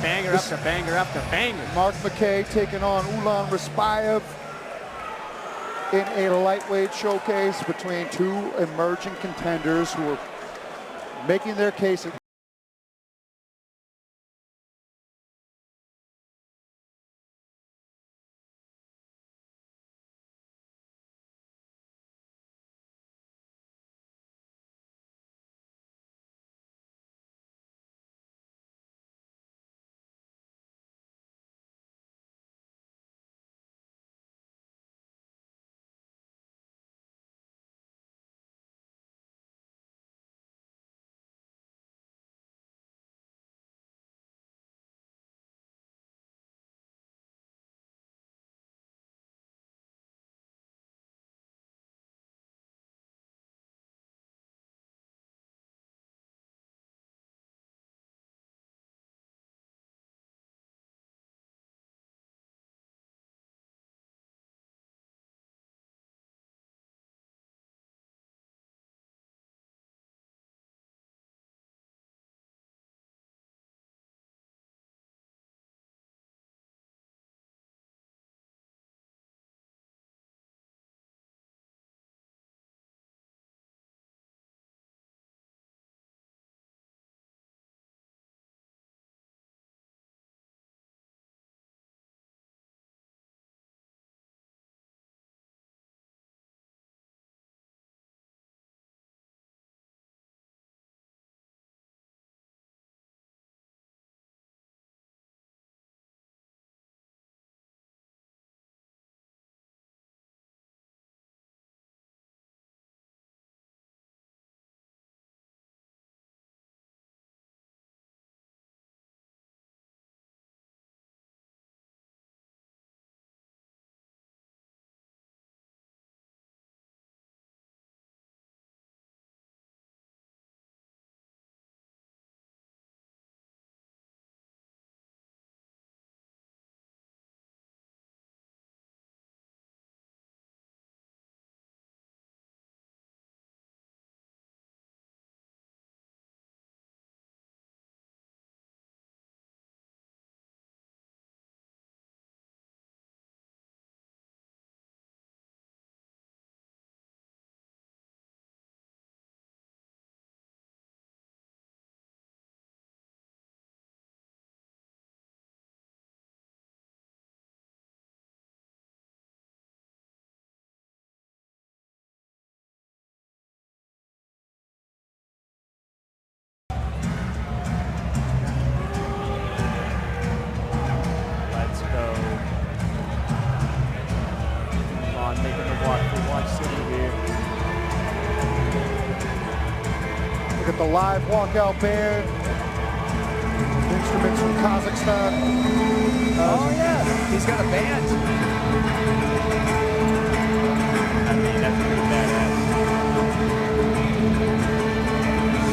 banger after banger after banger. Mark McKay taking on Ulan Ryspayev in a lightweight showcase between two emerging contenders who are making their case. Making the walk for Watch City here. Look at the live walkout band. Instruments from Kazakhstan. Oh yeah, he's got a band. I mean, that's pretty badass.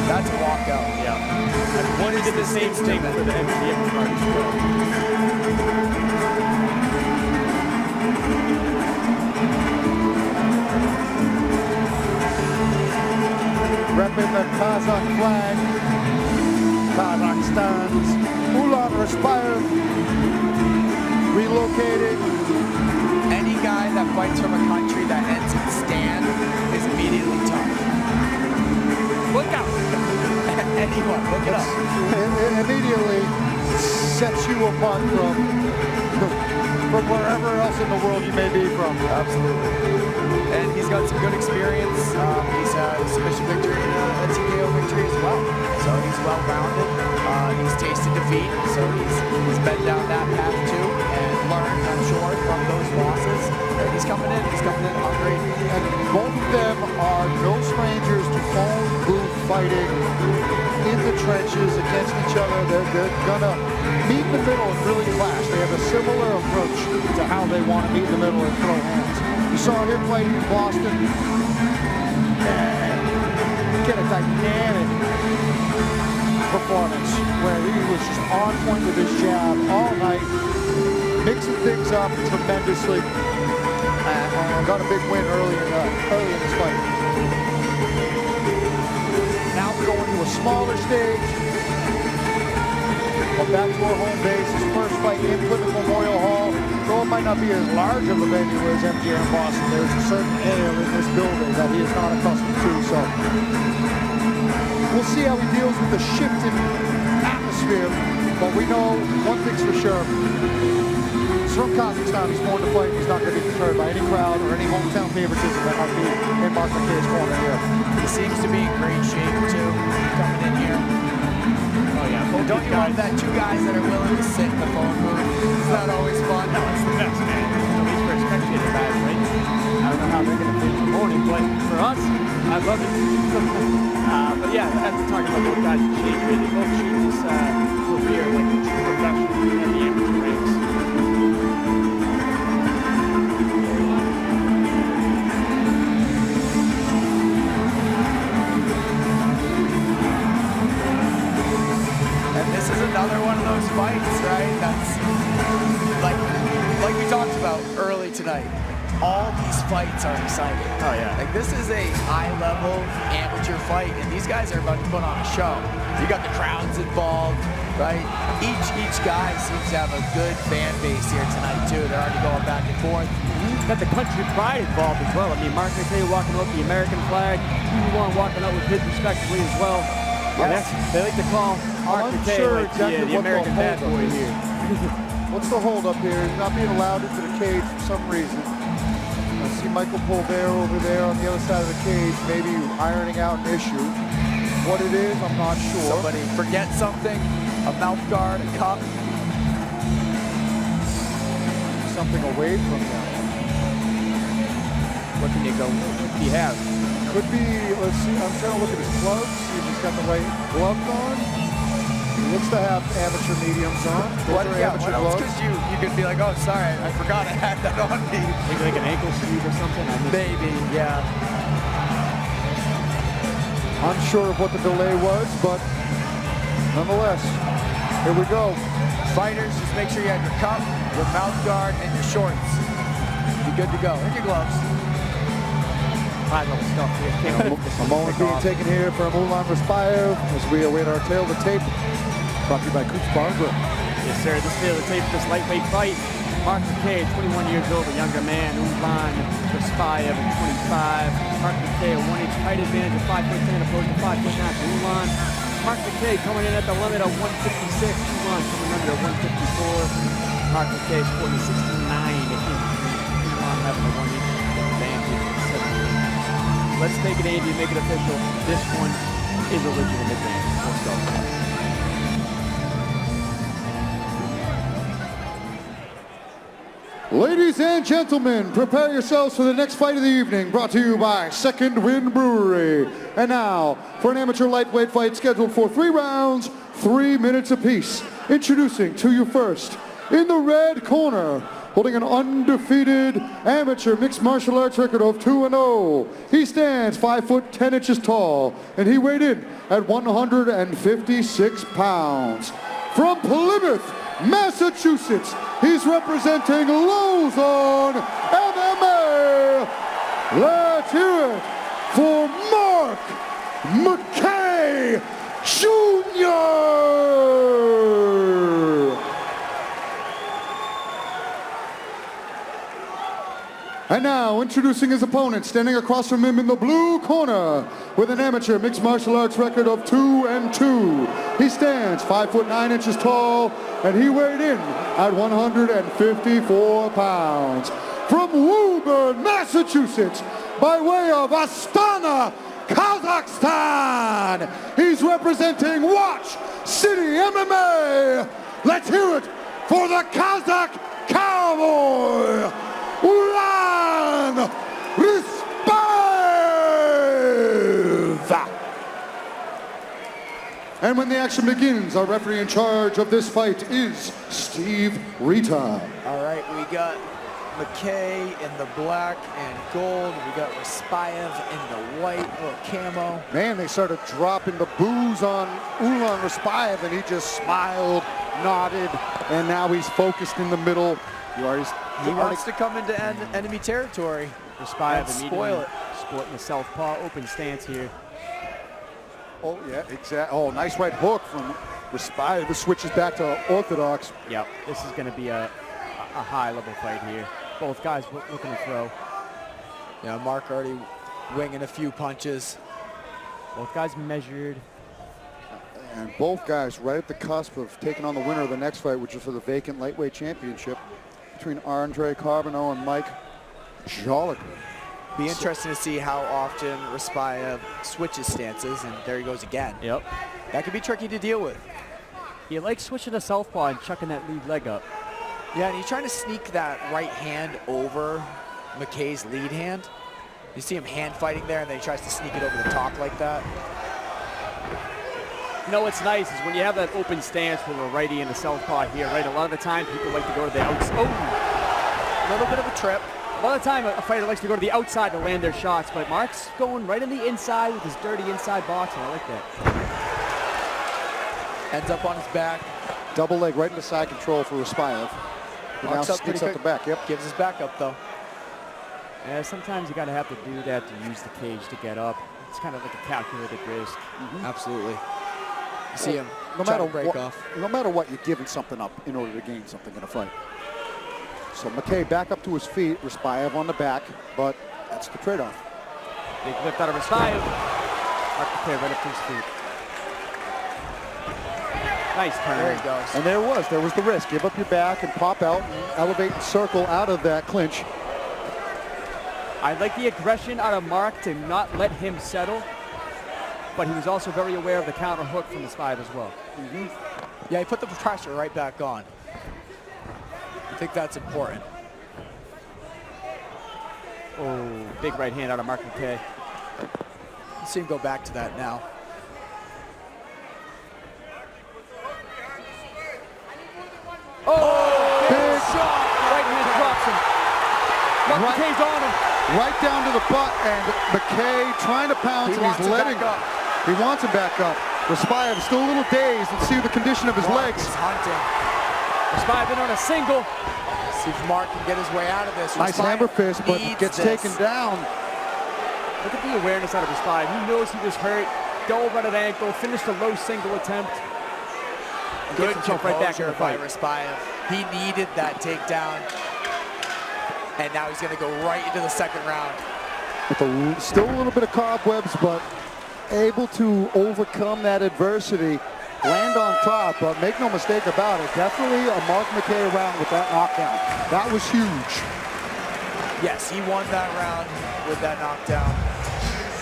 That's a walkout. Yeah. And what is the same thing for the MCM card as well? Repping the Kazakh flag, Kazakhstan's Ulan Ryspayev relocated. Any guy that fights from a country that ends in stand is immediately tough. Look out! Anyone, look it up. It immediately sets you apart from wherever else in the world you may be from. Absolutely. And he's got some good experience. He's had a submission victory and a TKO victory as well. So he's well-rounded. He's tasted defeat, so he's been down that path too and learned, I'm sure, from those losses. And he's coming in hungry. And both of them are no strangers to phone booth fighting in the trenches against each other. They're gonna meet in the middle and really clash. They have a similar approach to how they want to meet in the middle and throw hands. You saw him fighting in Boston. And get a dynamic performance where he was just on point with his jab all night, mixing things up tremendously, and got a big win early in this fight. Now we're going to a smaller stage. But back to our home base, his first fight in Plymouth Memorial Hall. Though it might not be as large of a venue as MGM Boston, there's a certain air in this building that he is not accustomed to. So we'll see how he deals with the shift in atmosphere. But we know one thing's for sure. He's from Kazakhstan. He's born to fight. He's not going to be deterred by any crowd or any hometown favoritism that might be in Mark McKay's corner here. He seems to be in great shape, too, coming in here. Oh, yeah. Don't you love that two guys that are willing to sit in the phone booth? It's not always fun. No, it's the best, man. At least for spectator guys, right? I don't know how they're going to feel in the morning, but for us, I love it. But yeah, as we're talking about both guys, they both treat this career like a true professional in the amateur ranks. And this is another one of those fights, right? That's like we talked about early tonight. All these fights are exciting. Oh, yeah. Like, this is a high-level amateur fight, and these guys are about to put on a show. You got the crowds involved, right? Each guy seems to have a good fan base here tonight, too. They're already going back and forth. Got the country pride involved as well. I mean, Mark McKay walking out with the American flag, Ulan walking out with his respectively as well. Yes. They like to call Mark McKay Unsure like exactly the what American the bad holdup boy is. here. What's the holdup here? He's not being allowed into the cage for some reason. I see Michael Polvera over there on the other side of the cage, maybe ironing out an issue. What it is, I'm not sure. Somebody forget something, a mouth guard, a cup. Something away from them. What can you go? What do you have? Could be, let's see, I'm trying to look at his gloves, see if he's got the right gloves on. He looks to have amateur mediums on. What, Those are yeah, amateur what else gloves. could you could be like, oh, sorry, I forgot I had that on me. Maybe like an ankle sleeve or something? Maybe, yeah. Unsure of what the delay was, but nonetheless, here we go. Fighters, just make sure you have your cup, your mouth guard, and your shorts. Be good to go. And your gloves. High-level stuff here. A moment being taken here from Ulan Ryspayev as we await our tail of the tape. Brought to you by Coops Bar and Grill. Yes, sir. This tail of the tape for this lightweight fight. Mark McKay, 21 years old, a younger man. Ulan Ryspayev at 25. Mark McKay, a 1-inch height advantage of 5'10", opposed to 5'9" for Ulan. Mark McKay coming in at the limit of 156. Ulan coming under at 154. Mark McKay sporting 69. Ulan having a 1-inch advantage of 78. Let's take it, Andy, and make it official. This one is a legitimate advantage. Let's go. Ladies and gentlemen, prepare yourselves for the next fight of the evening, brought to you by Second Wind Brewery. And now, for an amateur lightweight fight scheduled for 3 rounds, 3 minutes apiece. Introducing to you first, in the red corner, holding an undefeated amateur mixed martial arts record of 2-0. He stands 5 foot 10 inches tall, and he weighed in at 156 pounds. From Plymouth, Massachusetts, he's representing Lozon MMA. Let's hear it for Mark McKay Jr. And now, introducing his opponent, standing across from him in the blue corner, with an amateur mixed martial arts record of 2-2. He stands 5 foot 9 inches tall, and he weighed in at 154 pounds. From Woburn, Massachusetts, by way of Astana, Kazakhstan, he's representing Watch City MMA. Let's hear it for the Kazakh Cowboy, Ulan Ryspayev. And when the action begins, our referee in charge of this fight is Steve Rita. All right, we got McKay in the black and gold. We got Ryspayev in the white, little camo. Man, they started dropping the booze on Ulan Ryspayev, and he just smiled, nodded, and now he's focused in the middle. He wants to come into enemy territory. Ryspayev spoil it. Sporting the southpaw open stance here. Oh, yeah, exactly. Oh, nice right hook from Ryspayev switches back to orthodox. Yep, this is going to be a high-level fight here. Both guys looking to throw. Yeah, Mark already winging a few punches. Both guys measured. And both guys right at the cusp of taking on the winner of the next fight, which is for the vacant lightweight championship between Andre Carbonneau and Mike Jolicoeur. Be interesting to see how often Ryspayev switches stances, and there he goes again. Yep. That could be tricky to deal with. He likes switching to southpaw and chucking that lead leg up. Yeah, and he's trying to sneak that right hand over McKay's lead hand. You see him hand fighting there, and then he tries to sneak it over the top like that. You know what's nice is when you have that open stance with a righty and a southpaw here, right? A lot of the time people like to go to the outside. Oh! A little bit of a trip. A lot of the time a fighter likes to go to the outside to land their shots, but Mark's going right in the inside with his dirty inside boxing. I like that. Ends up on his back. Double leg right into side control for Ryspayev. He now sneaks up the back. Yep. Gives his back up though. Yeah, sometimes you gotta have to do that to use the cage to get up. It's kind of like a calculated risk. Absolutely. You see him No try matter to break off. No matter what, you're giving something up in order to gain something in a fight. So McKay back up to his feet, Ryspayev on the back, but that's the trade-off. Big lift out of Ryspayev. Mark McKay right up to his feet. Nice turn. There he goes. And there was the risk. Give up your back and pop out and elevate and circle out of that clinch. I like the aggression out of Mark to not let him settle, but he was also very aware of the counter hook from Ryspayev as well. Yeah, he put the pressure right back on. I think that's important. Oh, big right hand out of Mark McKay. You see him go back to that now. Oh, Big shot! Right hand drops him. Mark McKay's on him. Right down to the butt, and McKay trying to pounce, and he's letting up. He wants him back up. Ryspayev still a little dazed. Let's see the condition of his legs. He's hunting. Ryspayev in on a single. See if Mark can get his way out of this. Nice Ryspayev hammer fist, but needs gets this. taken down. Look at the awareness out of Ryspayev. He knows he was hurt. Dove at an ankle, finished a low single attempt. And Good gets himself right back in the by fight. Ryspayev. He needed that takedown. And now he's going to go right into the second round. With still a little bit of cobwebs, but able to overcome that adversity, land on top, but make no mistake about it, definitely a Mark McKay round with that knockdown. That was huge. Yes, he won that round with that knockdown.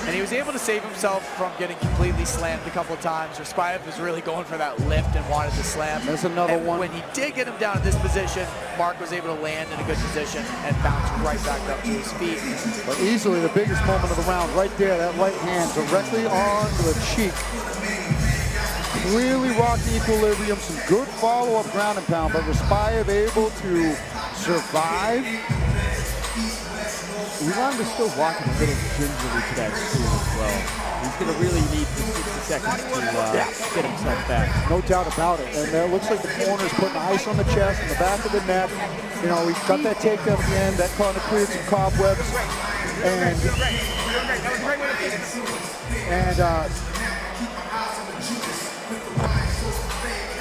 And he was able to save himself from getting completely slammed a couple of times. Ryspayev was really going for that lift and wanted to slam. There's another one. When he did get him down in this position, Mark was able to land in a good position and bounce right back up to his feet. But easily the biggest moment of the round, right there, that right hand directly on the cheek. Clearly rocked equilibrium, some good follow-up ground and pound, but Ryspayev able to survive. Ulan was still walking a little gingerly to that stool as well. He's going to really need the 60 seconds to get himself back. No doubt about it. And it looks like the corner's putting ice on the chest and the back of the neck. You know, he got that takedown at the end. That kind of cleared some cobwebs. And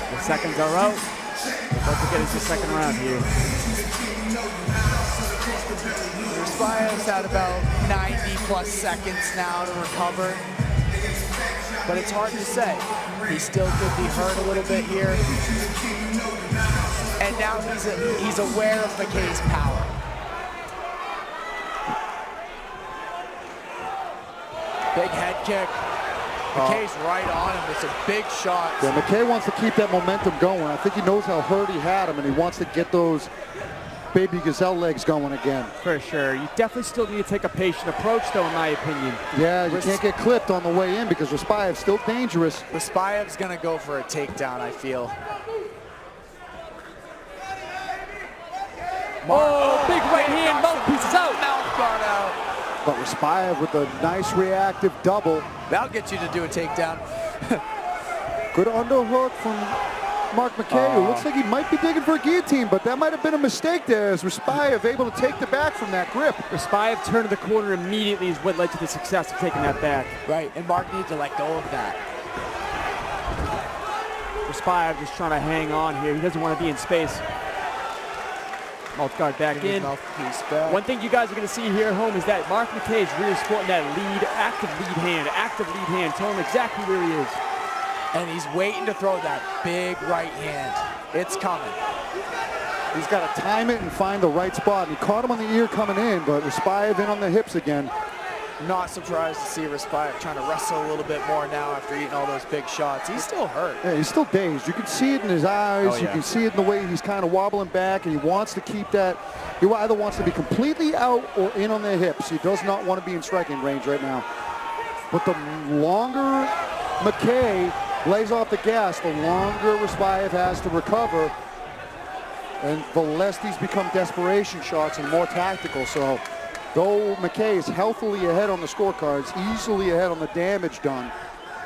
the seconds are out. About to get into the second round here. Ryspayev's had about 90+ seconds now to recover. But it's hard to say. He still could be hurt a little bit here. And now he's aware of McKay's power. Big head kick. McKay's right on him. It's a big shot. Yeah, McKay wants to keep that momentum going. I think he knows how hurt he had him, and he wants to get those baby gazelle legs going again. For sure. You definitely still need to take a patient approach, though, in my opinion. Yeah, you can't get clipped on the way in because Ryspayev's still dangerous. Ryspayev's going to go for a takedown, I feel. Oh, big right hand, mouthpiece is out. Mouth guard out. But Ryspayev with a nice reactive double. That'll get you to do a takedown. Good underhook from Mark McKay, who looks like he might be digging for a guillotine, but that might have been a mistake there as Ryspayev able to take the back from that grip. Ryspayev turned to the corner immediately is what led to the success of taking that back. Right, and Mark needs to let go of that. Ryspayev just trying to hang on here. He doesn't want to be in space. Mouth guard back in. One thing you guys are going to see here at home is that Mark McKay is really sporting that active lead hand, telling him exactly where he is. And he's waiting to throw that big right hand. It's coming. He's got to time it and find the right spot. He caught him on the ear coming in, but Ryspayev in on the hips again. Not surprised to see Ryspayev trying to wrestle a little bit more now after eating all those big shots. He's still hurt. Yeah, he's still dazed. You can see it in his eyes. Oh, yeah. You can see it in the way he's kind of wobbling back, and he wants to keep that. He either wants to be completely out or in on the hips. He does not want to be in striking range right now. But the longer McKay lays off the gas, the longer Ryspayev has to recover, and the less these become desperation shots and more tactical. So though McKay is healthily ahead on the scorecards, easily ahead on the damage done,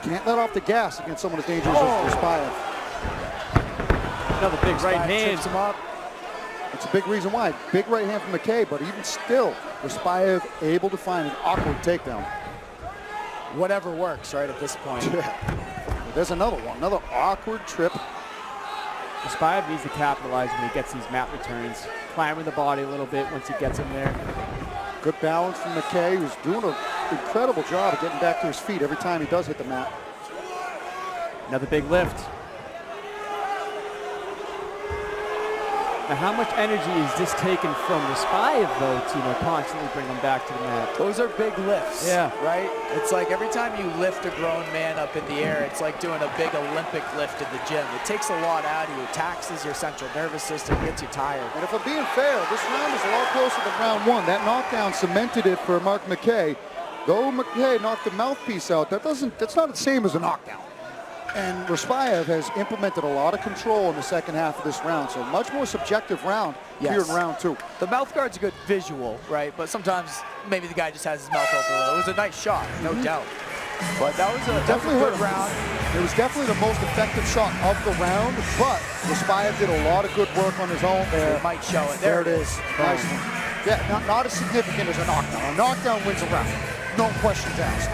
can't let off the gas against someone as dangerous as Ryspayev. Another big right hand. Trips him up. It's a big reason why. Big right hand from McKay, but even still, Ryspayev able to find an awkward takedown. Whatever works, right, at this point. There's another one, another awkward trip. Ryspayev needs to capitalize when he gets these mat returns. Clambering the body a little bit once he gets him there. Good balance from McKay, who's doing an incredible job of getting back to his feet every time he does hit the mat. Another big lift. Now, how much energy is this taken from Ryspayev, though, to constantly bring him back to the mat? Those are big lifts, yeah. Right? It's like every time you lift a grown man up in the air, it's like doing a big Olympic lift in the gym. It takes a lot out of you. It taxes your central nervous system, gets you tired. And if I'm being fair, this round is a lot closer than round one. That knockdown cemented it for Mark McKay. Though McKay knocked the mouthpiece out, that's not the same as a knockdown. And Ryspayev has implemented a lot of control in the second half of this round, so much more subjective round here in round two. The mouth guard's a good visual, right? But sometimes maybe the guy just has his mouth open a little. It was a nice shot, no doubt. But that was a definitely good round. It was definitely the most effective shot of the round, but Ryspayev did a lot of good work on his own there. It might show it. There it is. Nice one. Yeah, not as significant as a knockdown. A knockdown wins a round. No questions asked.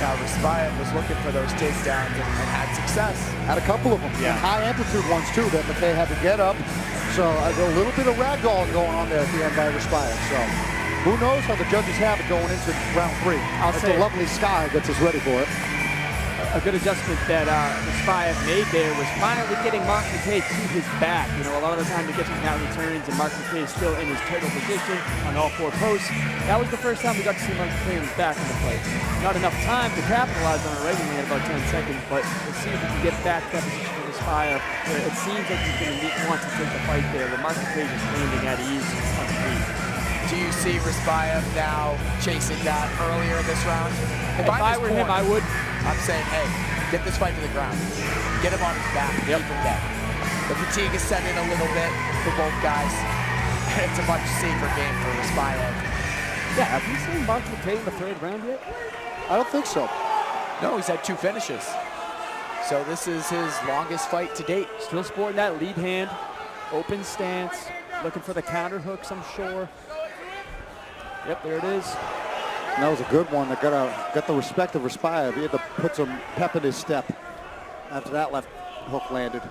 Yeah, Ryspayev was looking for those takedowns and had success. Had a couple of them. Yeah. High amplitude ones too that McKay had to get up. So a little bit of ragdolling going on there at the end by Ryspayev. So who knows how the judges have it going into round three. I'll say a lovely sky gets us ready for it. A good adjustment that Ryspayev made there was finally getting Mark McKay to his back. You know, a lot of the time he gets his mat returns and Mark McKay is still in his turtle position on all four posts. That was the first time we got to see Mark McKay on his back in the fight. Not enough time to capitalize on it regularly at about 10 seconds, but let's see if we can get back to that position for Ryspayev. It seems like he's going to want to take the fight there, but Mark McKay is landing at ease on the feet. Do you see Ryspayev now chasing that earlier in this round? If I were him, I would. I'm saying, hey, get this fight to the ground. Get him on his back, keep him dead. The fatigue is setting in a little bit for both guys. It's a much safer game for Ryspayev. Yeah, have you seen Mark McKay in the third round yet? I don't think so. No, he's had 2 finishes. So this is his longest fight to date. Still sporting that lead hand, open stance, looking for the counter hooks, I'm sure. Yep, there it is. And that was a good one that got the respect of Ryspayev. He had to put some pep in his step after that left hook landed.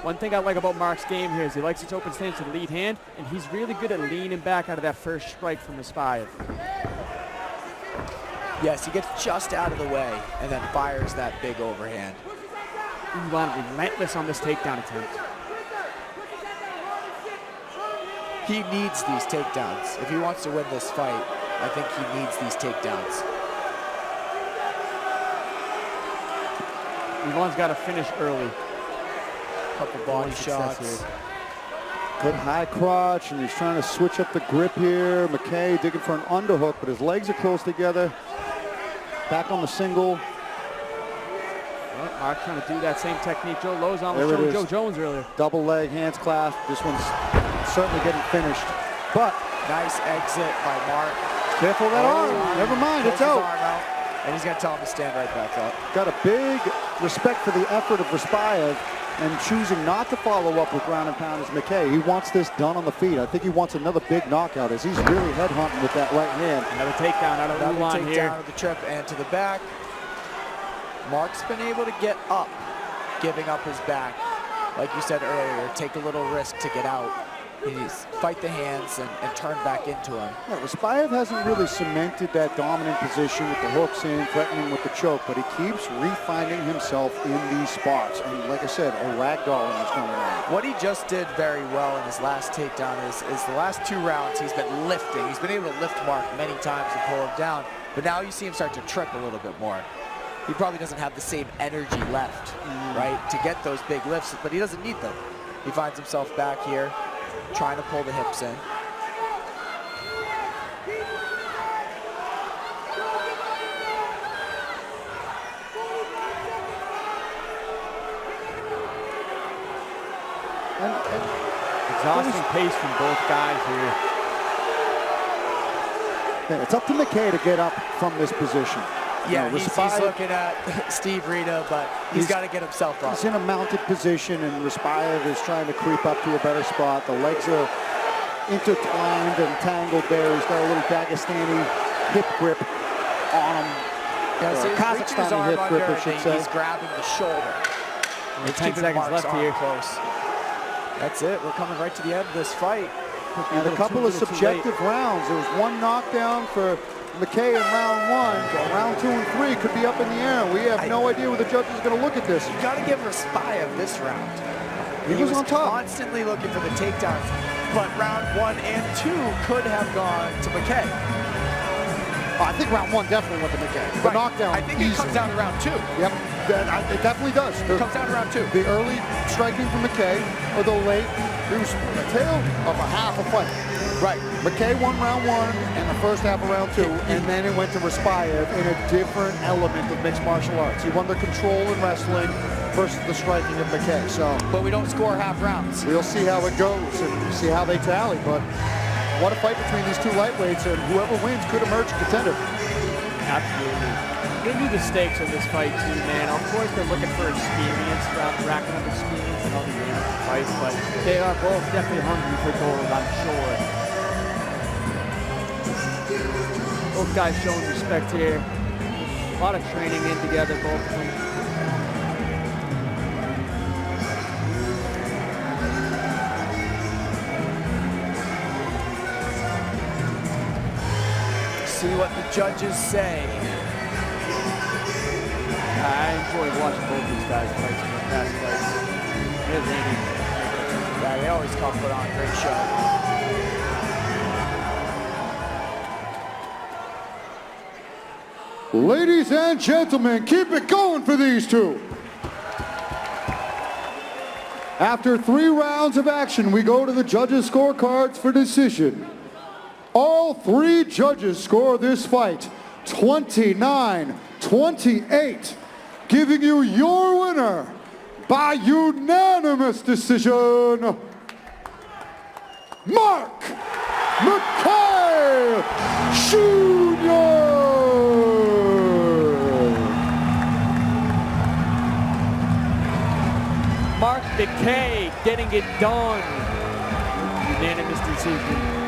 One thing I like about Mark's game here is he likes his open stance with the lead hand, and he's really good at leaning back out of that first strike from Ryspayev. Yes, he gets just out of the way and then fires that big overhand. Ulan relentless on this takedown attempt. He needs these takedowns. If he wants to win this fight, I think he needs these takedowns. Ulan's got to finish early. Couple body shots. Here. Good high crotch, and he's trying to switch up the grip here. McKay digging for an underhook, but his legs are close together. Back on the single. Well, Mark trying to do that same technique Joe Lozon was showing Joe Jones earlier. Double leg, hands clasped. This one's certainly getting finished. But nice exit by Mark. Careful of that arm. Never mind, it's out. And he's going to tell him to stand right back up. Got a big respect for the effort of Ryspayev and choosing not to follow up with ground and pound as McKay. He wants this done on the feet. I think he wants another big knockout as he's really headhunting with that right hand. Another takedown out of Ulan here. Takedown of the trip and to the back. Mark's been able to get up giving up his back. Like you said earlier, take a little risk to get out. He's fight the hands and turn back into him. Yeah, Ryspayev hasn't really cemented that dominant position with the hooks in, threatening with the choke, but he keeps refining himself in these spots. And like I said, a ragdolling is going on. What he just did very well in his last takedown is the last 2 rounds he's been lifting. He's been able to lift Mark many times and pull him down, but now you see him start to trip a little bit more. He probably doesn't have the same energy left, right, to get those big lifts, but he doesn't need them. He finds himself back here, trying to pull the hips in. Exhausting pace from both guys here. Yeah, it's up to McKay to get up from this position. Yeah, he's looking at Steve Rita, but he's got to get himself up. He's in a mounted position, and Ryspayev is trying to creep up to a better spot. The legs are intertwined and tangled there. He's got a little Dagestani hip grip on him. Yeah, so Kazakhstani hip grip, I should say. He's grabbing the shoulder. It's 10 seconds left here. Close. That's it. We're coming right to the end of this fight. And a couple of subjective rounds. There was one knockdown for McKay in round 1. Round 2 and 3 could be up in the air. We have no idea where the judges are going to look at this. You got to give Ryspayev this round. He was on top. Constantly looking for the takedowns, but round 1 and 2 could have gone to McKay. I think round 1 definitely went to McKay. The knockdown. I think it comes down to round 2. Yep, it definitely does. It comes down to round 2. The early striking from McKay, or the late, it was a tail of a half a fight. Right. McKay won round 1 and the first half of round 2, and then it went to Ryspayev in a different element of mixed martial arts. He won the control in wrestling versus the striking of McKay. So, but we don't score half rounds. We'll see how it goes and see how they tally. But what a fight between these 2 lightweights, and whoever wins could emerge a contender. Absolutely. They knew the stakes of this fight too, man. Of course, they're looking for experience, racking up experience in all the amateur fights, but they are both definitely hungry for gold, I'm sure. Both guys showing respect here. A lot of training in together, both of them. See what the judges say. I enjoy watching both these guys fight in their past fights. Here's Andy. Yeah, they always come put on a great show. Ladies and gentlemen, keep it going for these 2. After 3 rounds of action, we go to the judges' scorecards for decision. All 3 judges score this fight 29-28, giving you your winner by unanimous decision, Mark McKay Jr. Mark McKay getting it done. Unanimous decision.